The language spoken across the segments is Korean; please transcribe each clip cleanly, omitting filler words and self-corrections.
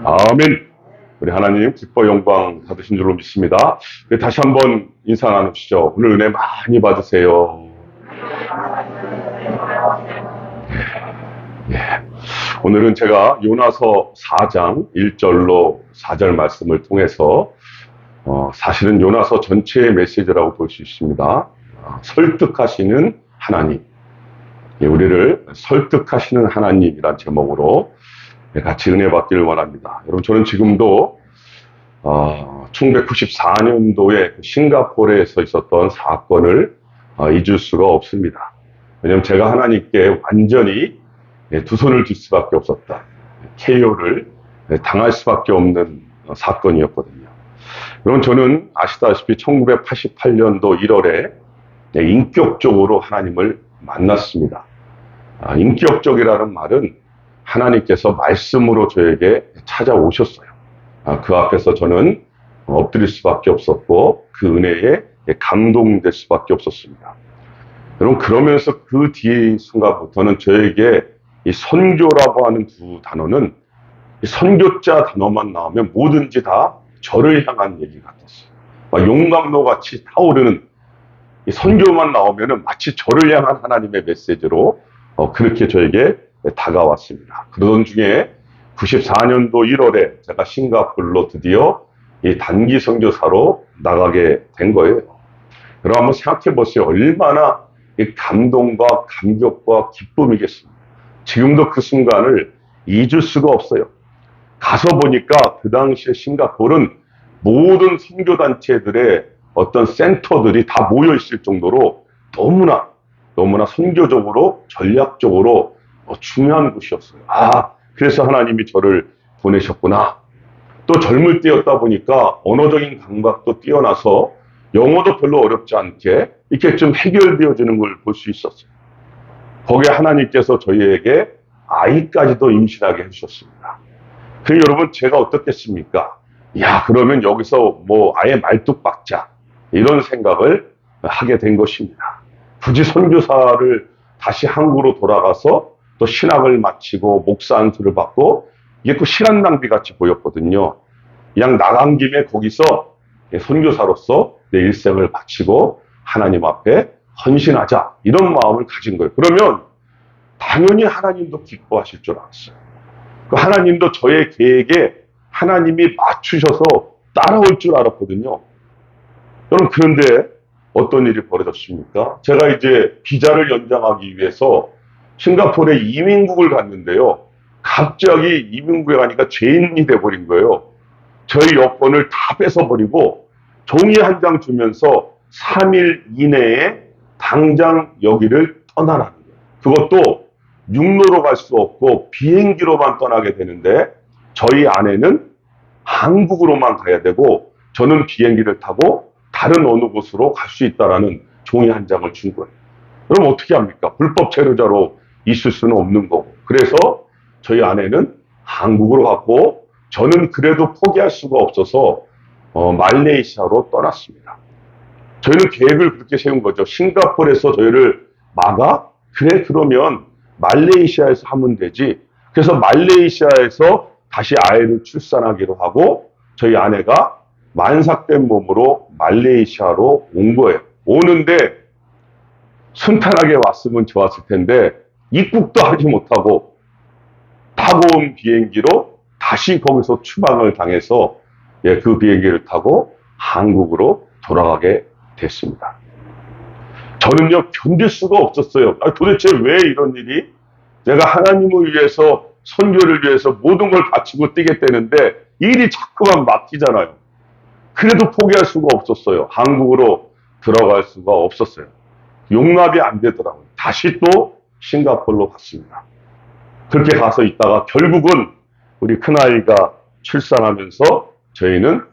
아멘. 우리 하나님 기뻐 영광 받으신 줄로 믿습니다. 다시 한번 인사 나누시죠. 오늘 은혜 많이 받으세요. 예. 오늘은 제가 요나서 4장 1절로 4절 말씀을 통해서 사실은 요나서 전체의 메시지라고 볼 수 있습니다. 설득하시는 하나님, 우리를 설득하시는 하나님이란 제목으로 같이 은혜 받기를 원합니다. 여러분, 저는 지금도 1994년도에 싱가포르에서 있었던 사건을 잊을 수가 없습니다. 왜냐하면 제가 하나님께 완전히 두 손을 들 수밖에 없었다. KO를 당할 수밖에 없는 사건이었거든요. 여러분, 저는 아시다시피 1988년도 1월에 인격적으로 하나님을 만났습니다. 인격적이라는 말은 하나님께서 말씀으로 저에게 찾아오셨어요. 그 앞에서 저는 엎드릴 수밖에 없었고 그 은혜에 감동될 수밖에 없었습니다. 여러분, 그러면서 그 뒤의 순간부터는 저에게 이 선교라고 하는 두 단어는 이 선교자 단어만 나오면 뭐든지 다 저를 향한 얘기 같았어요. 용광로 같이 타오르는 이 선교만 나오면은 마치 저를 향한 하나님의 메시지로 그렇게 저에게 다가왔습니다. 그러던 중에 94년도 1월에 제가 싱가포르로 드디어 이 단기 선교사로 나가게 된 거예요. 그럼 한번 생각해 보세요. 얼마나 이 감동과 감격과 기쁨이겠습니까? 지금도 그 순간을 잊을 수가 없어요. 가서 보니까 그 당시에 싱가포르는 모든 선교단체들의 어떤 센터들이 다 모여 있을 정도로 너무나 선교적으로 전략적으로 중요한 곳이었어요. 그래서 하나님이 저를 보내셨구나. 또 젊을 때였다 보니까 언어적인 감각도 뛰어나서 영어도 별로 어렵지 않게 이렇게 좀 해결되어지는 걸 볼 수 있었어요. 거기에 하나님께서 저희에게 아이까지도 임신하게 해주셨습니다. 그럼 여러분, 제가 어떻겠습니까? 그러면 여기서 아예 말뚝박자 이런 생각을 하게 된 것입니다. 굳이 선교사를 다시 한국으로 돌아가서 또 신학을 마치고 목사 안수를 받고 이게 또 시간 낭비 같이 보였거든요. 그냥 나간 김에 거기서 선교사로서 내 일생을 바치고 하나님 앞에 헌신하자, 이런 마음을 가진 거예요. 그러면 당연히 하나님도 기뻐하실 줄 알았어요. 그 하나님도 저의 계획에 하나님이 맞추셔서 따라올 줄 알았거든요. 여러분, 그런데 어떤 일이 벌어졌습니까? 제가 이제 비자를 연장하기 위해서 싱가포르에 이민국을 갔는데요. 갑자기 이민국에 가니까 죄인이 돼버린 거예요. 저희 여권을 다 뺏어버리고 종이 한 장 주면서 3일 이내에 당장 여기를 떠나라는 거예요. 그것도 육로로 갈 수 없고 비행기로만 떠나게 되는데 저희 아내는 한국으로만 가야 되고 저는 비행기를 타고 다른 어느 곳으로 갈 수 있다라는 종이 한 장을 준 거예요. 그럼 어떻게 합니까? 불법 체류자로 있을 수는 없는 거고. 그래서 저희 아내는 한국으로 갔고 저는 그래도 포기할 수가 없어서 말레이시아로 떠났습니다. 저희는 계획을 그렇게 세운 거죠. 싱가포르에서 저희를 막아? 그래, 그러면 말레이시아에서 하면 되지. 그래서 말레이시아에서 다시 아이를 출산하기로 하고 저희 아내가 만삭된 몸으로 말레이시아로 온 거예요. 오는데 순탄하게 왔으면 좋았을 텐데 입국도 하지 못하고 타고 온 비행기로 다시 거기서 추방을 당해서 그 비행기를 타고 한국으로 돌아가게 됐습니다. 저는요, 견딜 수가 없었어요. 도대체 왜 이런 일이? 내가 하나님을 위해서, 선교를 위해서 모든 걸 바치고 뛰겠다는데 일이 자꾸만 막히잖아요. 그래도 포기할 수가 없었어요. 한국으로 들어갈 수가 없었어요. 용납이 안 되더라고요. 다시 또 싱가포르로 갔습니다. 그렇게 가서 있다가 결국은 우리 큰아이가 출산하면서 저희는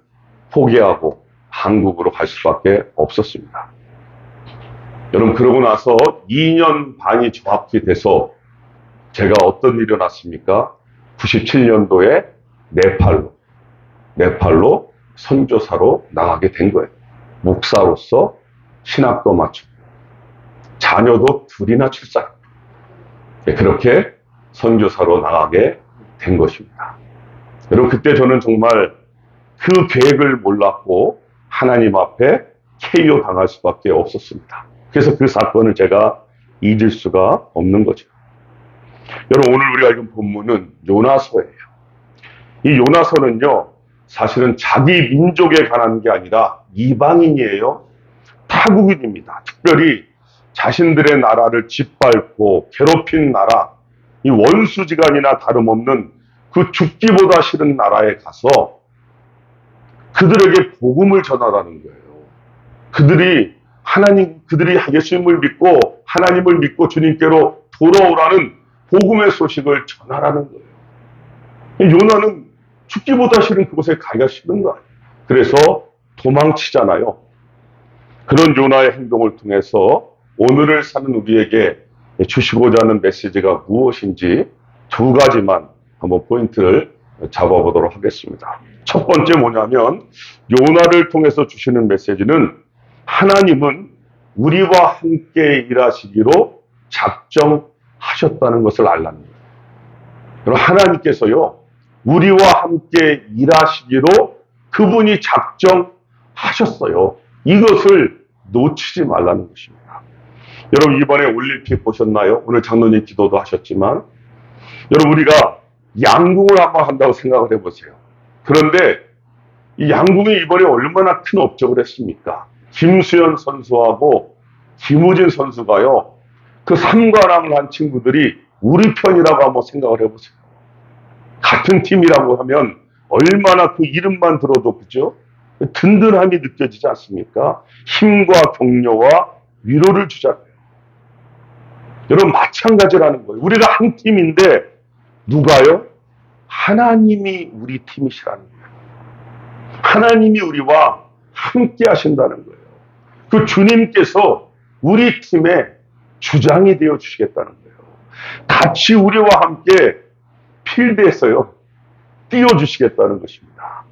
포기하고 한국으로 갈 수밖에 없었습니다. 여러분, 그러고 나서 2년 반이 정확히 돼서 제가 어떤 일이 일어났습니까? 97년도에 네팔로 선교사로 나가게 된 거예요. 목사로서 신학도 마치고 자녀도 둘이나 출산. 그렇게 선교사로 나가게 된 것입니다. 여러분, 그때 저는 정말 그 계획을 몰랐고 하나님 앞에 KO 당할 수밖에 없었습니다. 그래서 그 사건을 제가 잊을 수가 없는 거죠. 여러분, 오늘 우리가 읽은 본문은 요나서예요. 이 요나서는요, 사실은 자기 민족에 관한 게 아니라 이방인이에요. 타국인입니다. 특별히 자신들의 나라를 짓밟고 괴롭힌 나라, 이 원수지간이나 다름없는 그 죽기보다 싫은 나라에 가서 그들에게 복음을 전하라는 거예요. 그들이 예수님을 믿고 하나님을 믿고 주님께로 돌아오라는 복음의 소식을 전하라는 거예요. 요나는 죽기보다 싫은 그곳에 가기가 싫은 거 아니에요. 그래서 도망치잖아요. 그런 요나의 행동을 통해서 오늘을 사는 우리에게 주시고자 하는 메시지가 무엇인지 두 가지만 한번 포인트를 잡아보도록 하겠습니다. 첫 번째 뭐냐면, 요나를 통해서 주시는 메시지는 하나님은 우리와 함께 일하시기로 작정하셨다는 것을 알라는 거예요. 여러분, 하나님께서요, 우리와 함께 일하시기로 그분이 작정하셨어요. 이것을 놓치지 말라는 것입니다. 여러분, 이번에 올림픽 보셨나요? 오늘 장로님 기도도 하셨지만, 여러분, 우리가 양궁을 한번 한다고 생각을 해보세요. 그런데 이 양궁이 이번에 얼마나 큰 업적을 했습니까? 김수현 선수하고 김우진 선수가요, 그 3관왕을 한 친구들이 우리 편이라고 한번 생각을 해보세요. 같은 팀이라고 하면 얼마나 그 이름만 들어도, 그죠? 든든함이 느껴지지 않습니까? 힘과 격려와 위로를 주잖아요. 여러분, 마찬가지라는 거예요. 우리가 한 팀인데 누가요? 하나님이 우리 팀이시라는 거예요. 하나님이 우리와 함께 하신다는 거예요. 그 주님께서 우리 팀의 주장이 되어 주시겠다는 거예요. 같이 우리와 함께 필드에서요, 띄워주시겠다는 것입니다.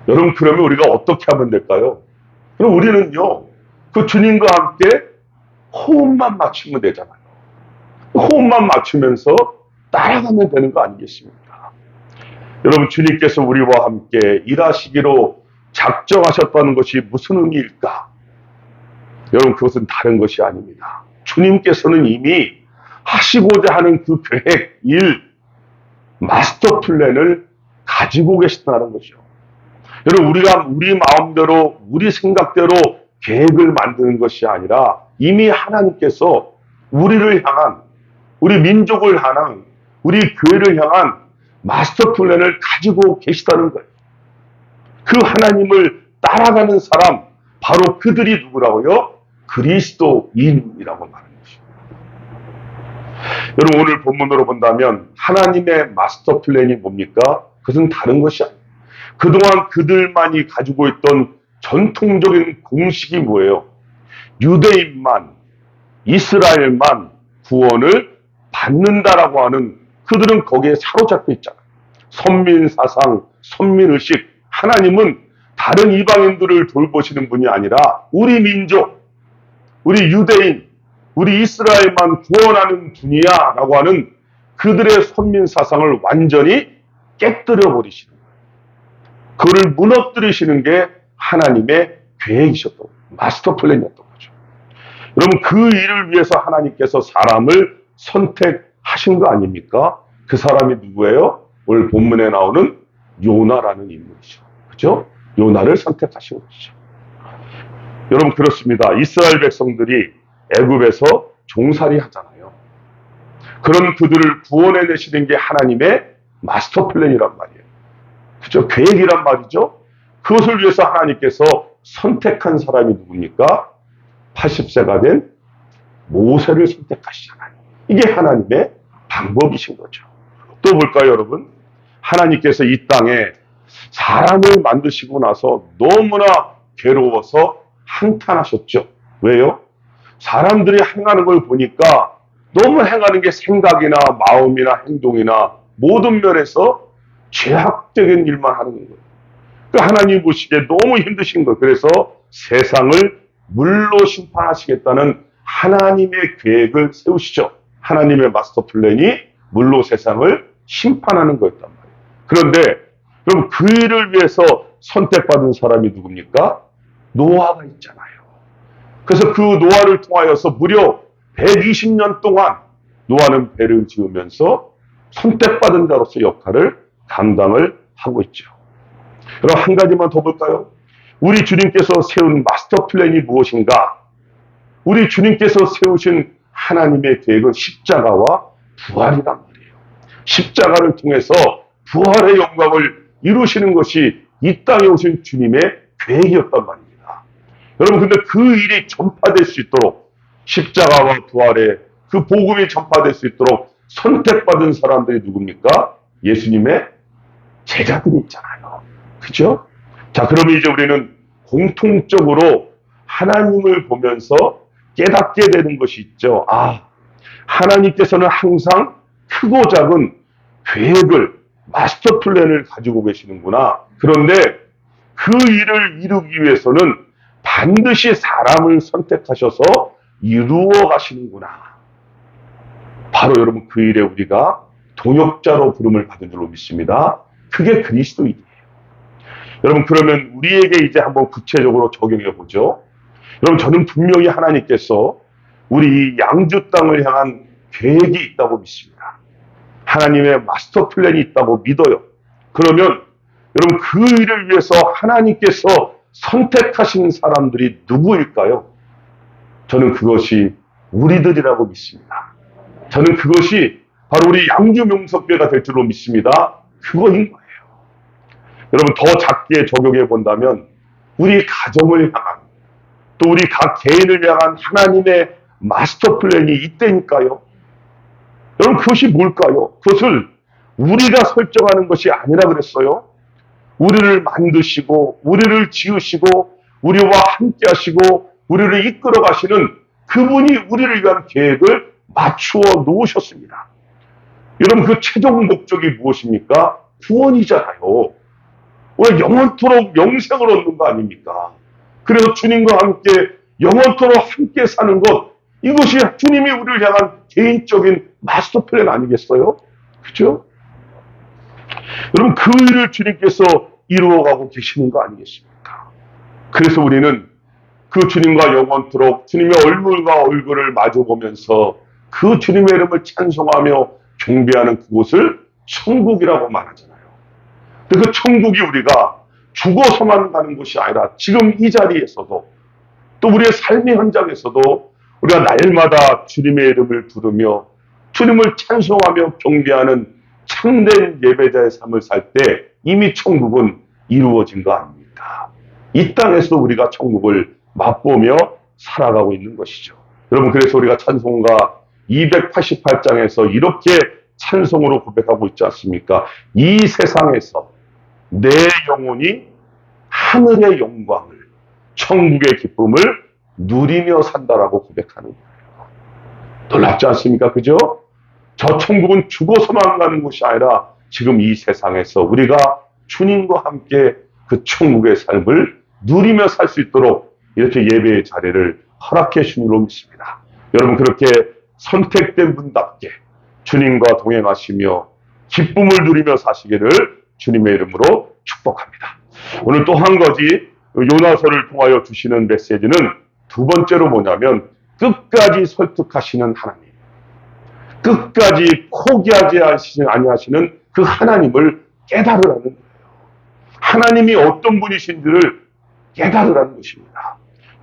여러분, 그러면 우리가 어떻게 하면 될까요? 그럼 우리는요, 그 주님과 함께 호흡만 맞추면 되잖아요. 호흡만 맞추면서 따라가면 되는 거 아니겠습니까? 여러분, 주님께서 우리와 함께 일하시기로 작정하셨다는 것이 무슨 의미일까? 여러분, 그것은 다른 것이 아닙니다. 주님께서는 이미 하시고자 하는 그 계획, 일, 마스터 플랜을 가지고 계시다는 거죠. 여러분, 우리가 우리 마음대로, 우리 생각대로 계획을 만드는 것이 아니라 이미 하나님께서 우리를 향한, 우리 민족을 향한, 우리 교회를 향한 마스터 플랜을 가지고 계시다는 거예요. 그 하나님을 따라가는 사람, 바로 그들이 누구라고요? 그리스도인이라고 말하는 것입니다. 여러분, 오늘 본문으로 본다면 하나님의 마스터 플랜이 뭡니까? 그것은 다른 것이 아니에요. 그동안 그들만이 가지고 있던 전통적인 공식이 뭐예요? 유대인만, 이스라엘만 구원을 받는다라고 하는, 그들은 거기에 사로잡혀 있잖아요. 선민사상, 선민의식. 하나님은 다른 이방인들을 돌보시는 분이 아니라 우리 민족, 우리 유대인, 우리 이스라엘만 구원하는 분이야 라고 하는 그들의 선민사상을 완전히 깨뜨려 버리시는 거예요. 그를 무너뜨리시는 게 하나님의 계획이셨던 거예요. 마스터 플랜이었던 거죠. 여러분, 그 일을 위해서 하나님께서 사람을 선택하신 거 아닙니까? 그 사람이 누구예요? 오늘 본문에 나오는 요나라는 인물이죠. 그죠? 요나를 선택하신 것이죠. 여러분, 그렇습니다. 이스라엘 백성들이 애굽에서 종살이 하잖아요. 그런 그들을 구원해 내시는 게 하나님의 마스터 플랜이란 말이에요. 그죠? 계획이란 말이죠. 그것을 위해서 하나님께서 선택한 사람이 누굽니까? 80세가 된 모세를 선택하시잖아요. 이게 하나님의 방법이신 거죠. 또 볼까요, 여러분? 하나님께서 이 땅에 사람을 만드시고 나서 너무나 괴로워서 한탄하셨죠. 왜요? 사람들이 행하는 걸 보니까 너무 행하는 게 생각이나 마음이나 행동이나 모든 면에서 죄악적인 일만 하는 거예요. 하나님 보시기에 너무 힘드신 거예요. 그래서 세상을 물로 심판하시겠다는 하나님의 계획을 세우시죠. 하나님의 마스터 플랜이 물로 세상을 심판하는 거였단 말이에요. 그런데 그럼 그 일을 위해서 선택받은 사람이 누굽니까? 노아가 있잖아요. 그래서 그 노아를 통하여서 무려 120년 동안 노아는 배를 지으면서 선택받은 자로서 역할을 감당을 하고 있죠. 그럼 한 가지만 더 볼까요? 우리 주님께서 세운 마스터 플랜이 무엇인가? 우리 주님께서 세우신 하나님의 계획은 십자가와 부활이란 말이에요. 십자가를 통해서 부활의 영광을 이루시는 것이 이 땅에 오신 주님의 계획이었단 말입니다. 여러분, 근데 그 일이 전파될 수 있도록 십자가와 부활의 그 복음이 전파될 수 있도록 선택받은 사람들이 누굽니까? 예수님의 제자들이 있잖아요. 그죠? 자, 그러면 이제 우리는 공통적으로 하나님을 보면서 깨닫게 되는 것이 있죠. 아, 하나님께서는 항상 크고 작은 계획을, 마스터 플랜을 가지고 계시는구나. 그런데 그 일을 이루기 위해서는 반드시 사람을 선택하셔서 이루어 가시는구나. 바로 여러분 그 일에 우리가 동역자로 부름을 받은 줄로 믿습니다. 그게 그리스도인이에요. 여러분, 그러면 우리에게 이제 한번 구체적으로 적용해 보죠. 여러분, 저는 분명히 하나님께서 우리 양주 땅을 향한 계획이 있다고 믿습니다. 하나님의 마스터 플랜이 있다고 믿어요. 그러면 여러분, 그 일을 위해서 하나님께서 선택하신 사람들이 누구일까요? 저는 그것이 우리들이라고 믿습니다. 저는 그것이 바로 우리 양주 명석교회가 될 줄로 믿습니다. 그거인 거예요. 여러분, 더 작게 적용해 본다면 우리 가정을 향한, 또 우리 각 개인을 향한 하나님의 마스터 플랜이 있다니까요. 여러분, 그것이 뭘까요? 그것을 우리가 설정하는 것이 아니라 그랬어요. 우리를 만드시고 우리를 지으시고 우리와 함께 하시고 우리를 이끌어 가시는 그분이 우리를 위한 계획을 맞추어 놓으셨습니다. 여러분, 그 최종 목적이 무엇입니까? 구원이잖아요. 왜 영원토록 영생을 얻는 거 아닙니까? 그래서 주님과 함께 영원토록 함께 사는 것, 이것이 주님이 우리를 향한 개인적인 마스터 플랜 아니겠어요? 그죠? 여러분, 그 일을 주님께서 이루어가고 계시는 거 아니겠습니까? 그래서 우리는 그 주님과 영원토록 주님의 얼굴과 얼굴을 마주보면서 그 주님의 이름을 찬송하며 경배하는 그곳을 천국이라고 말하잖아요. 그 천국이 우리가 죽어서만 가는 것이 아니라 지금 이 자리에서도, 또 우리의 삶의 현장에서도 우리가 날마다 주님의 이름을 부르며 주님을 찬송하며 경배하는 참된 예배자의 삶을 살 때 이미 천국은 이루어진 거 아닙니까? 이 땅에서 우리가 천국을 맛보며 살아가고 있는 것이죠. 여러분, 그래서 우리가 찬송가 288장에서 이렇게 찬송으로 고백하고 있지 않습니까? 이 세상에서 내 영혼이 하늘의 영광을, 천국의 기쁨을 누리며 산다라고 고백하는 거예요. 놀랍지 않습니까? 그죠? 저 천국은 죽어서만 가는 곳이 아니라 지금 이 세상에서 우리가 주님과 함께 그 천국의 삶을 누리며 살 수 있도록 이렇게 예배의 자리를 허락해 주신 줄로 믿습니다. 여러분, 그렇게 선택된 분답게 주님과 동행하시며 기쁨을 누리며 사시기를 주님의 이름으로 축복합니다. 오늘 또 한 가지 요나서를 통하여 주시는 메시지는 두 번째로 뭐냐면 끝까지 설득하시는 하나님, 끝까지 포기하지 아니하시는 그 하나님을 깨달으라는 거예요. 하나님이 어떤 분이신지를 깨달으라는 것입니다.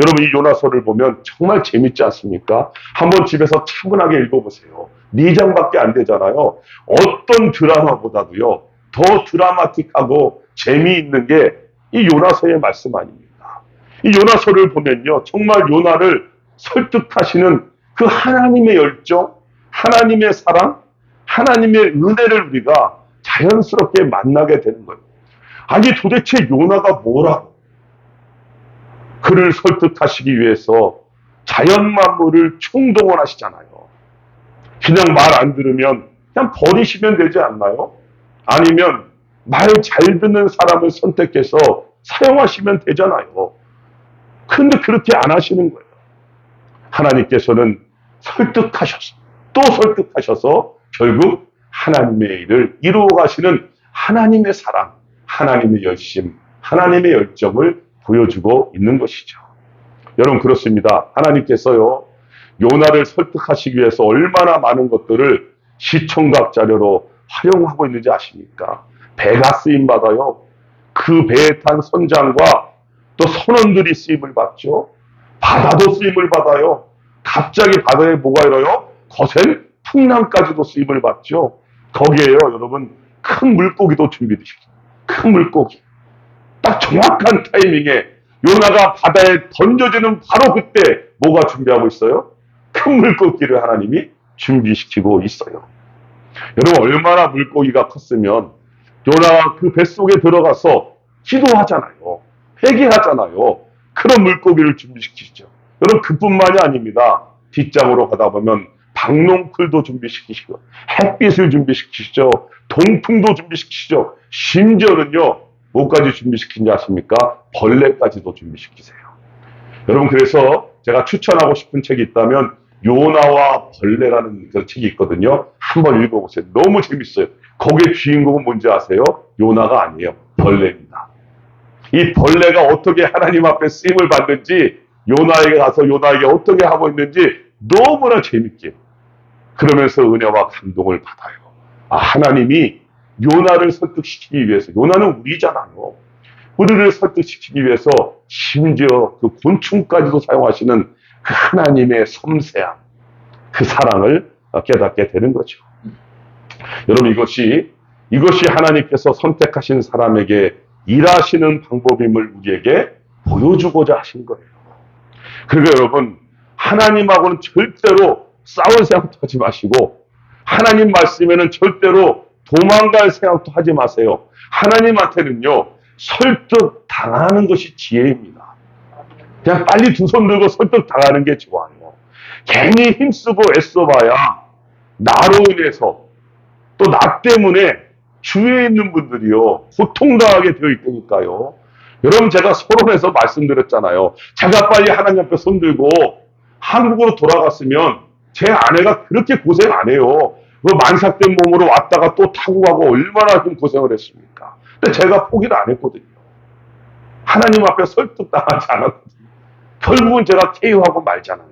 여러분, 이 요나서를 보면 정말 재밌지 않습니까? 한번 집에서 차분하게 읽어보세요. 4장밖에 안 되잖아요. 어떤 드라마보다도요, 더 드라마틱하고 재미있는 게 이 요나서의 말씀 아닙니까? 이 요나서를 보면요, 정말 요나를 설득하시는 그 하나님의 열정, 하나님의 사랑, 하나님의 은혜를 우리가 자연스럽게 만나게 되는 거예요. 아니, 도대체 요나가 뭐라고? 그를 설득하시기 위해서 자연 만물을 총동원하시잖아요. 그냥 말 안 들으면 그냥 버리시면 되지 않나요? 아니면 말 잘 듣는 사람을 선택해서 사용하시면 되잖아요. 근데 그렇게 안 하시는 거예요. 하나님께서는 설득하셔서 또 설득하셔서 결국 하나님의 일을 이루어 가시는 하나님의 사랑, 하나님의 열심, 하나님의 열정을 보여주고 있는 것이죠. 여러분 그렇습니다. 하나님께서요 요나를 설득하시기 위해서 얼마나 많은 것들을 시청각 자료로 활용하고 있는지 아십니까? 배가 쓰임받아요. 그 배에 탄 선장과 또 선원들이 쓰임을 받죠. 바다도 쓰임을 받아요. 갑자기 바다에 뭐가 일어요? 거센 풍랑까지도 쓰임을 받죠. 거기에요 여러분 큰 물고기도 준비되시죠. 큰 물고기. 딱 정확한 타이밍에 요나가 바다에 던져지는 바로 그때 뭐가 준비하고 있어요? 큰 물고기를 하나님이 준비시키고 있어요. 여러분 얼마나 물고기가 컸으면 요나가 그 뱃속에 들어가서 기도하잖아요. 회개하잖아요. 그런 물고기를 준비시키시죠. 여러분 그뿐만이 아닙니다. 뒷장으로 가다 보면 박농풀도 준비시키시고 햇빛을 준비시키시죠. 동풍도 준비시키시죠. 심지어는요 뭐까지 준비시킨지 아십니까? 벌레까지도 준비시키세요. 여러분 그래서 제가 추천하고 싶은 책이 있다면 요나와 벌레라는 그 책이 있거든요. 한번 읽어보세요. 너무 재밌어요. 거기에 주인공은 뭔지 아세요? 요나가 아니에요. 벌레입니다. 이 벌레가 어떻게 하나님 앞에 쓰임을 받는지 요나에게 가서 요나에게 어떻게 하고 있는지 너무나 재밌게 그러면서 은혜와 감동을 받아요. 아, 하나님이 요나를 설득시키기 위해서 요나는 우리잖아요. 우리를 설득시키기 위해서 심지어 그 곤충까지도 사용하시는 그 하나님의 섬세함, 그 사랑을 깨닫게 되는 거죠. 여러분 이것이 하나님께서 선택하신 사람에게 일하시는 방법임을 우리에게 보여주고자 하신 거예요. 그러니까 여러분 하나님하고는 절대로 싸울 생각도 하지 마시고 하나님 말씀에는 절대로 도망갈 생각도 하지 마세요. 하나님한테는요 설득 당하는 것이 지혜입니다. 그냥 빨리 두 손 들고 설득 당하는 게 좋아요. 괜히 힘쓰고 애써봐야 나로 인해서 또 나 때문에 주위에 있는 분들이요 고통당하게 되어 있다니까요. 여러분 제가 서론에서 말씀드렸잖아요. 제가 빨리 하나님 앞에 손 들고 한국으로 돌아갔으면 제 아내가 그렇게 고생 안 해요. 그 만삭된 몸으로 왔다가 또 타고 가고 얼마나 좀 고생을 했습니까? 근데 제가 포기를 안 했거든요. 하나님 앞에 설득당하지 않았거든요. 결국은 제가 KO하고 말잖아요.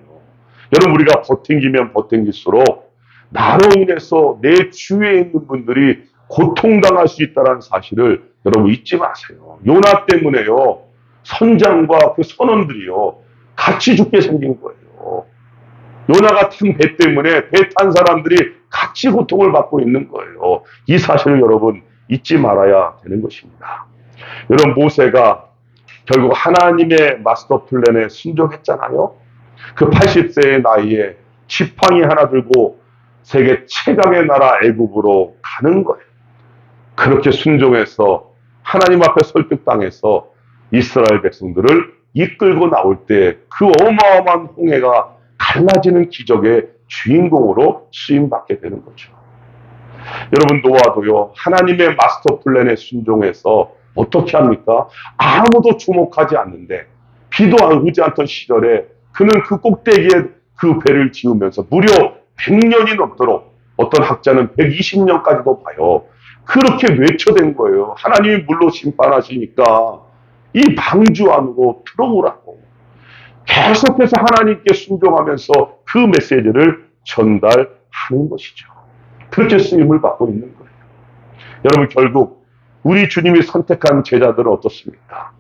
여러분 우리가 버팅기면 버팅길수록 나로 인해서 내 주위에 있는 분들이 고통당할 수 있다는 사실을 여러분 잊지 마세요. 요나 때문에요. 선장과 그 선원들이요. 같이 죽게 생긴 거예요. 요나가 탄 배 때문에 배 탄 사람들이 같이 고통을 받고 있는 거예요. 이 사실을 여러분 잊지 말아야 되는 것입니다. 여러분 모세가 결국 하나님의 마스터 플랜에 순종했잖아요. 그 80세의 나이에 지팡이 하나 들고 세계 최강의 나라 애굽으로 가는 거예요. 그렇게 순종해서 하나님 앞에 설득당해서 이스라엘 백성들을 이끌고 나올 때 그 어마어마한 홍해가 갈라지는 기적의 주인공으로 쓰임받게 되는 거죠. 여러분 노아도요 하나님의 마스터 플랜에 순종해서 어떻게 합니까? 아무도 주목하지 않는데 비도 오지 않던 시절에 그는 그 꼭대기에 그 배를 지으면서 무려 100년이 넘도록 어떤 학자는 120년까지도 봐요. 그렇게 외쳐댄 거예요. 하나님이 물로 심판하시니까 이 방주 안으로 들어오라고. 계속해서 하나님께 순종하면서 그 메시지를 전달하는 것이죠. 그렇게 쓰임을 받고 있는 거예요. 여러분 결국 우리 주님이 선택한 제자들은 어떻습니까?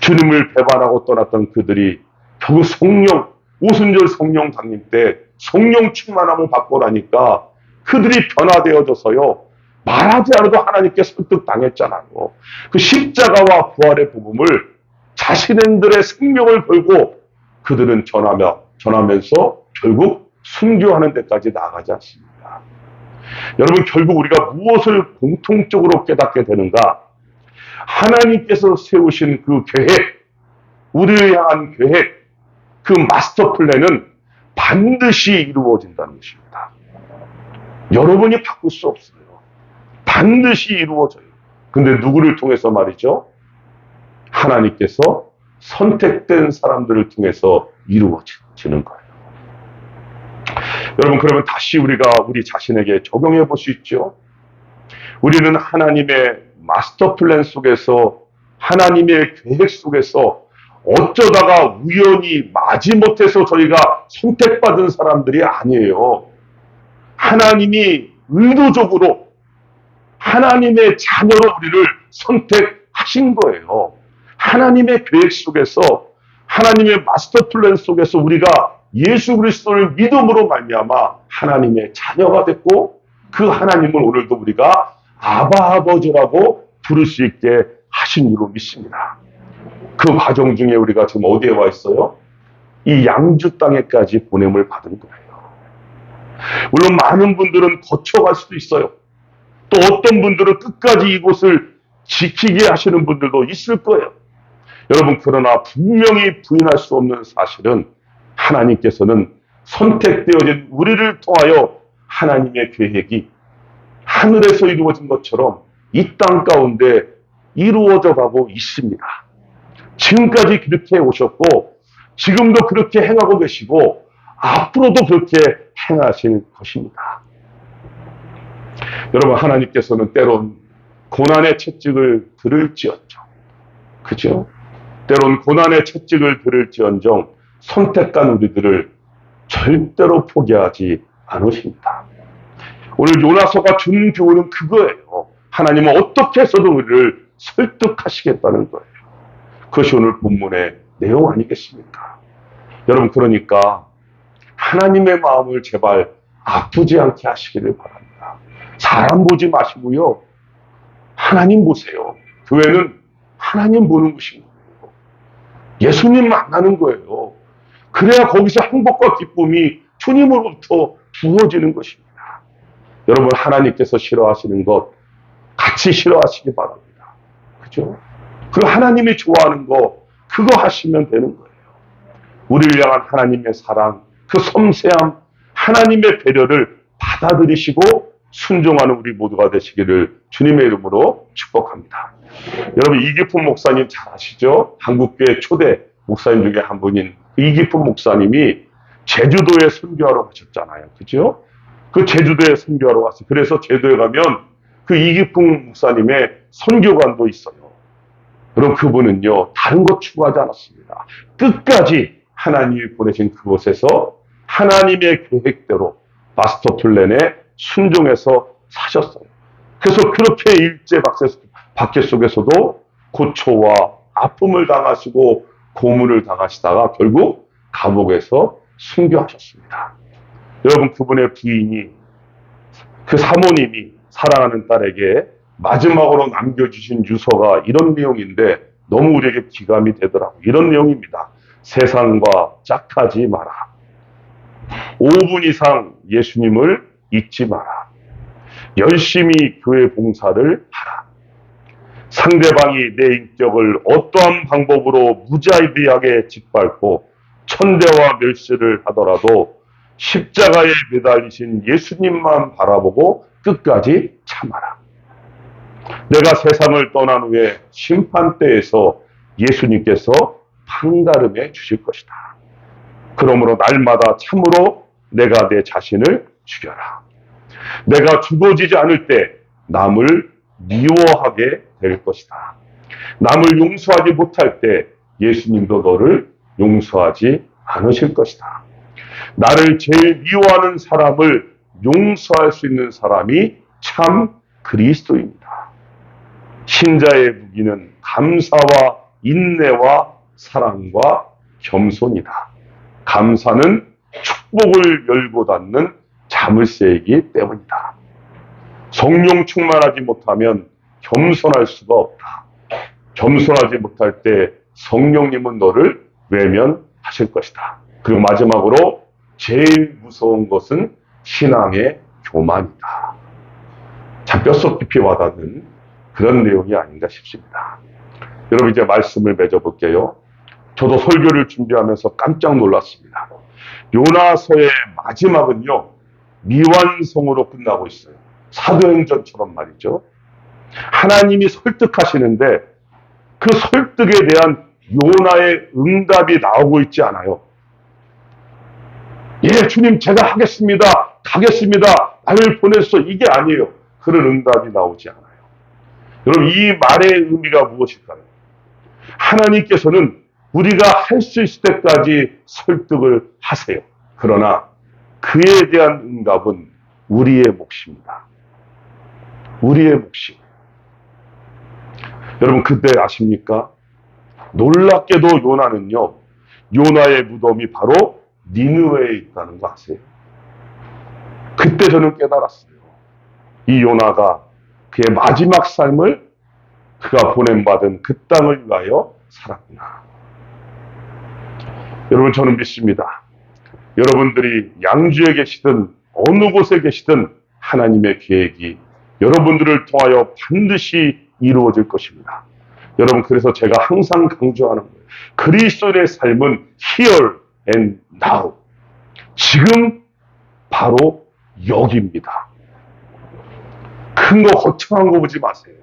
주님을 배반하고 떠났던 그들이 결국 성령, 오순절 성령 강림 때 성령 충만함을 받고 나니까 그들이 변화되어져서요. 말하지 않아도 하나님께 설득당했잖아요. 그 십자가와 부활의 복음을 자신들의 생명을 걸고 그들은 전하면서 결국 순교하는 데까지 나가지 않습니다. 여러분 결국 우리가 무엇을 공통적으로 깨닫게 되는가? 하나님께서 세우신 그 계획, 우리를 향한 계획, 그 마스터 플랜은 반드시 이루어진다는 것입니다. 여러분이 바꿀 수 없어요. 반드시 이루어져요. 근데 누구를 통해서 말이죠? 하나님께서 선택된 사람들을 통해서 이루어지는 거예요. 여러분, 그러면 다시 우리가 우리 자신에게 적용해 볼 수 있죠. 우리는 하나님의 마스터 플랜 속에서, 하나님의 계획 속에서 어쩌다가 우연히 마지못해서 저희가 선택받은 사람들이 아니에요. 하나님이 의도적으로 하나님의 자녀로 우리를 선택하신 거예요. 하나님의 계획 속에서, 하나님의 마스터 플랜 속에서 우리가 예수 그리스도를 믿음으로 말미암아 하나님의 자녀가 됐고, 그 하나님을 오늘도 우리가 아바 아버지라고 부를 수 있게 하신 줄로 믿습니다. 그 과정 중에 우리가 지금 어디에 와 있어요? 이 양주 땅에까지 보냄을 받은 거예요. 물론 많은 분들은 거쳐갈 수도 있어요. 또 어떤 분들은 끝까지 이곳을 지키게 하시는 분들도 있을 거예요. 여러분, 그러나 분명히 부인할 수 없는 사실은 하나님께서는 선택되어진 우리를 통하여 하나님의 계획이 하늘에서 이루어진 것처럼 이 땅 가운데 이루어져 가고 있습니다. 지금까지 그렇게 오셨고, 지금도 그렇게 행하고 계시고, 앞으로도 그렇게 행하실 것입니다. 여러분, 하나님께서는 때론 고난의 채찍을 들을지언정, 그죠? 때론 고난의 채찍을 들을지언정 선택한 우리들을 절대로 포기하지 않으십니다. 오늘 요나서가 준 교훈은 그거예요. 하나님은 어떻게 해서도 우리를 설득하시겠다는 거예요. 그것이 오늘 본문의 내용 아니겠습니까? 여러분, 그러니까 하나님의 마음을 제발 아프지 않게 하시기를 바랍니다. 사람 보지 마시고요, 하나님 보세요. 교회는 하나님 보는 곳인 거예요. 예수님 만나는 거예요. 그래야 거기서 행복과 기쁨이 주님으로부터 부어지는 것입니다. 여러분, 하나님께서 싫어하시는 것 같이 싫어하시기 바랍니다. 그죠? 그리고 하나님이 좋아하는 거 그거 하시면 되는 거예요. 우리를 향한 하나님의 사랑, 그 섬세함, 하나님의 배려를 받아들이시고 순종하는 우리 모두가 되시기를 주님의 이름으로 축복합니다. 여러분, 이기품 목사님 잘 아시죠? 한국교회 초대 목사님 중에 한 분인 이기품 목사님이 제주도에 선교하러 가셨잖아요. 그죠? 그 제주도에 선교하러 왔어요. 그래서 제주도에 가면 그 이기품 목사님의 선교관도 있어요. 그럼 그분은요, 다른 것 추구하지 않았습니다. 끝까지 하나님이 보내신 그곳에서 하나님의 계획대로 마스터 플랜에 순종해서 사셨어요. 그래서 그렇게 일제박해 속에서도 고초와 아픔을 당하시고 고문을 당하시다가 결국 감옥에서 순교하셨습니다. 여러분, 그분의 부인이, 그 사모님이 사랑하는 딸에게 마지막으로 남겨주신 유서가 이런 내용인데 너무 우리에게 기감이 되더라고요. 이런 내용입니다. 세상과 짝하지 마라. 5분 이상 예수님을 잊지 마라. 열심히 교회 봉사를 하라. 상대방이 내 인격을 어떠한 방법으로 무자비하게 짓밟고 천대와 멸시를 하더라도 십자가에 매달리신 예수님만 바라보고 끝까지 참아라. 내가 세상을 떠난 후에 심판대에서 예수님께서 판가름해 주실 것이다. 그러므로 날마다 참으로 내가 내 자신을 죽여라. 내가 죽어지지 않을 때 남을 미워하게 될 것이다. 남을 용서하지 못할 때 예수님도 너를 용서하지 않으실 것이다. 나를 제일 미워하는 사람을 용서할 수 있는 사람이 참 그리스도입니다. 신자의 무기는 감사와 인내와 사랑과 겸손이다. 감사는 축복을 열고 닫는 자물쇠이기 때문이다. 성령 충만하지 못하면 겸손할 수가 없다. 겸손하지 못할 때 성령님은 너를 외면하실 것이다. 그리고 마지막으로 제일 무서운 것은 신앙의 교만이다. 참 뼛속 깊이 와닿는 그런 내용이 아닌가 싶습니다. 여러분, 이제 말씀을 맺어볼게요. 저도 설교를 준비하면서 깜짝 놀랐습니다. 요나서의 마지막은요, 미완성으로 끝나고 있어요. 사도행전처럼 말이죠. 하나님이 설득하시는데 그 설득에 대한 요나의 응답이 나오고 있지 않아요. 예, 주님, 제가 하겠습니다. 가겠습니다. 나를 보냈어. 이게 아니에요. 그런 응답이 나오지 않아요. 여러분, 이 말의 의미가 무엇일까요? 하나님께서는 우리가 할 수 있을 때까지 설득을 하세요. 그러나 그에 대한 응답은 우리의 몫입니다. 우리의 몫이. 여러분, 그때 아십니까? 놀랍게도 요나는요, 요나의 무덤이 바로 니느웨에 있다는 거 아세요? 그때 저는 깨달았어요. 이 요나가 그의 마지막 삶을 그가 보냄받은 그 땅을 위하여 살았구나. 여러분, 저는 믿습니다. 여러분들이 양주에 계시든 어느 곳에 계시든 하나님의 계획이 여러분들을 통하여 반드시 이루어질 것입니다. 여러분, 그래서 제가 항상 강조하는 거예요. 그리스도인의 삶은 here and now. 지금 바로 여기입니다. 큰 거 거창한 거 보지 마세요.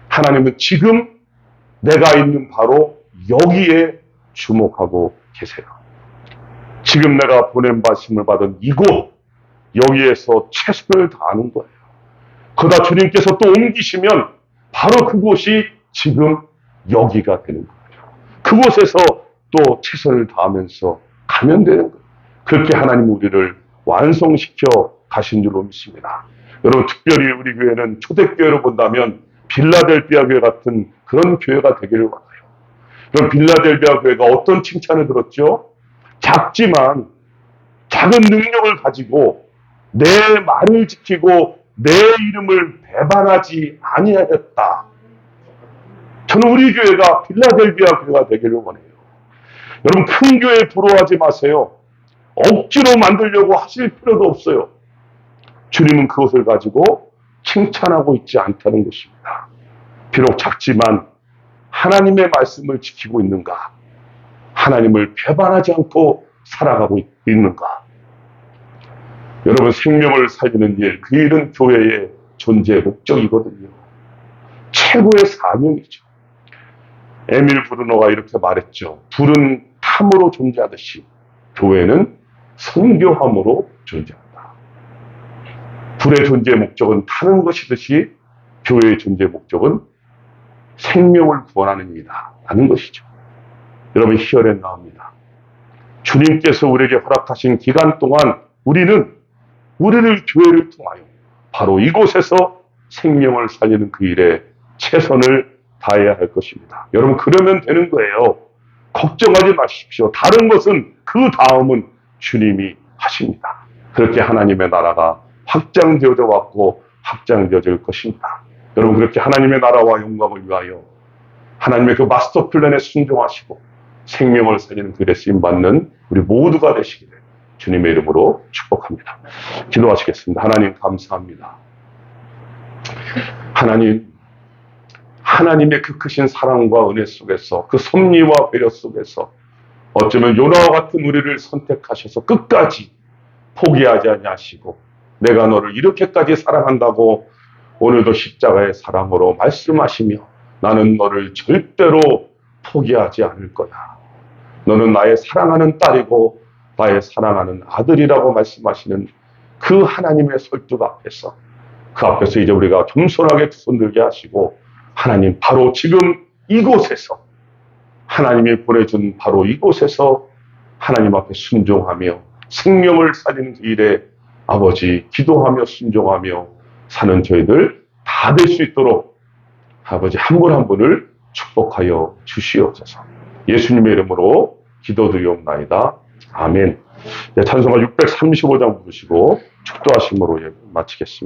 하나님은 지금 내가 있는 바로 여기에 주목하고 계세요. 지금 내가 보냄받음을 받은 이곳, 여기에서 최선을 다하는 거예요. 그러다 주님께서 또 옮기시면 바로 그곳이 지금 여기가 되는 거예요. 그곳에서 또 최선을 다하면서 가면 되는 거예요. 그렇게 하나님 우리를 완성시켜 가신 줄로 믿습니다. 여러분, 특별히 우리 교회는 초대교회로 본다면 빌라델비아 교회 같은 그런 교회가 되기를 바라요. 그럼 빌라델비아 교회가 어떤 칭찬을 들었죠? 작지만 작은 능력을 가지고 내 말을 지키고 내 이름을 배반하지 아니하였다. 저는 우리 교회가 빌라델비아 교회가 되기를 원해요. 여러분, 큰 교회 부러워하지 마세요. 억지로 만들려고 하실 필요도 없어요. 주님은 그것을 가지고 칭찬하고 있지 않다는 것입니다. 비록 작지만 하나님의 말씀을 지키고 있는가? 하나님을 배반하지 않고 살아가고 있는가? 여러분, 생명을 살리는 일, 그 일은 교회의 존재 목적이거든요. 최고의 사명이죠. 에밀 브루너가 이렇게 말했죠. 불은 탐으로 존재하듯이 교회는 성교함으로 존재한다. 불의 존재 목적은 타는 것이듯이 교회의 존재 목적은 생명을 구원하는 일이다 라는 것이죠. 여러분, 히어렌 나옵니다. 주님께서 우리에게 허락하신 기간 동안 우리를 교회를 통하여 바로 이곳에서 생명을 살리는 그 일에 최선을 다해야 할 것입니다. 여러분, 그러면 되는 거예요. 걱정하지 마십시오. 다른 것은 그 다음은 주님이 하십니다. 그렇게 하나님의 나라가 확장되어져 왔고 확장되어질 것입니다. 여러분, 그렇게 하나님의 나라와 영광을 위하여 하나님의 그 마스터 플랜에 순종하시고 생명을 살리는 그 일에 쓰임받는 우리 모두가 되시기를 주님의 이름으로 축복합니다. 기도하시겠습니다. 하나님, 감사합니다. 하나님의 그 크신 사랑과 은혜 속에서, 그 섭리와 배려 속에서 어쩌면 요나와 같은 우리를 선택하셔서 끝까지 포기하지 아니하시고 내가 너를 이렇게까지 사랑한다고 오늘도 십자가의 사랑으로 말씀하시며 나는 너를 절대로 포기하지 않을 거야. 너는 나의 사랑하는 딸이고 나의 사랑하는 아들이라고 말씀하시는 그 하나님의 설득 앞에서, 그 앞에서 이제 우리가 겸손하게 두 손 들게 하시고 하나님, 바로 지금 이곳에서 하나님이 보내준 바로 이곳에서 하나님 앞에 순종하며 생명을 살리는 그 일에 아버지 기도하며 순종하며 사는 저희들 다 될 수 있도록 아버지 한 분 한 분을 축복하여 주시옵소서. 예수님의 이름으로 기도드리옵나이다. 아멘. 찬송가 635장 부르시고 축도하심으로 마치겠습니다.